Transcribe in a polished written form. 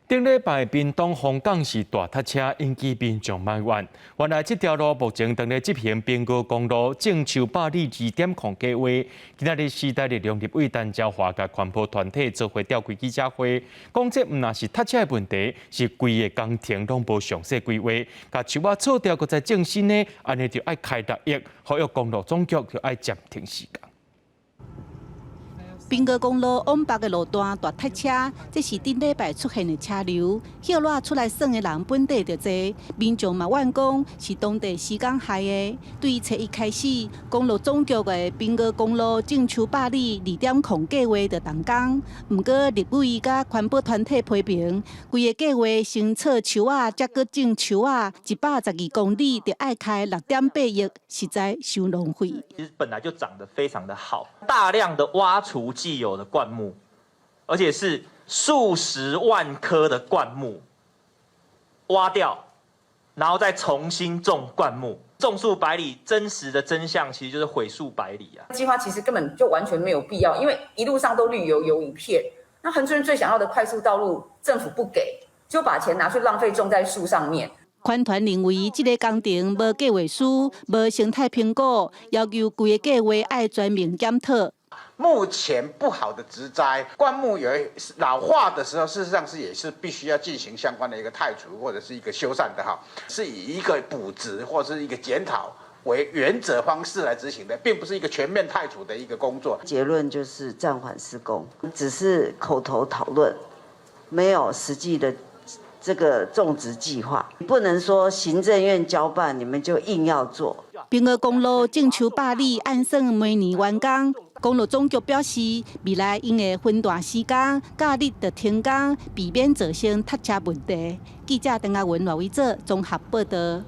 顶礼拜，屏东凤港市大塞车引起民众埋怨。原来这条路目前正在执行滨高公路正秋百里2.0计划。今仔日时代力量立委陈椒华甲环保团体做会召开记者会，讲这毋但是塞车的问题，是规个工程拢无详细规划，甲树仔错掉，搁再正新呢，安尼就爱开6亿，呼吁公路总局就爱暂停时间。 滨高公路往北的路段大塞车，这是顶礼拜出现的车流。叶落出来耍的人本地就多，民众嘛怨讲是当地时间害的。对于初一开始，公路总局的滨高公路正秋百里2.0计划就动工，不过立委甲环保团体批评，规个计划先测树仔，再搁种树仔，112公里就爱开6.8亿，实在伤浪费。其实本来就长得非常的好，大量的挖除。 既有的灌木，而且是数十万棵的灌木，挖掉，然后再重新种灌木，种树百里，真实的真相其实就是毁树百里啊！计划其实根本就完全没有必要，因为一路上都绿油油一片。那恒春人最想要的快速道路，政府不给，就把钱拿去浪费种在树上面。 款团认为，这个工程无计划书、无生态评估，要求规个计划爱全面检讨。 目前不好的植栽，灌木有老化的时候，事实上也是必须要进行相关的一个汰除或者是一个修缮的哈，是以一个补植或者是一个检讨为原则方式来执行的，并不是一个全面汰除的一个工作。结论就是暂缓施工，只是口头讨论，没有实际的这个种植计划，不能说行政院交办你们就硬要做。滨高公路正秋百里按算明年完工。 公路总局表示，未来因会分段施工，假日就停工，避免造成塞车问题。记者邓亚文、罗伟哲综合报道。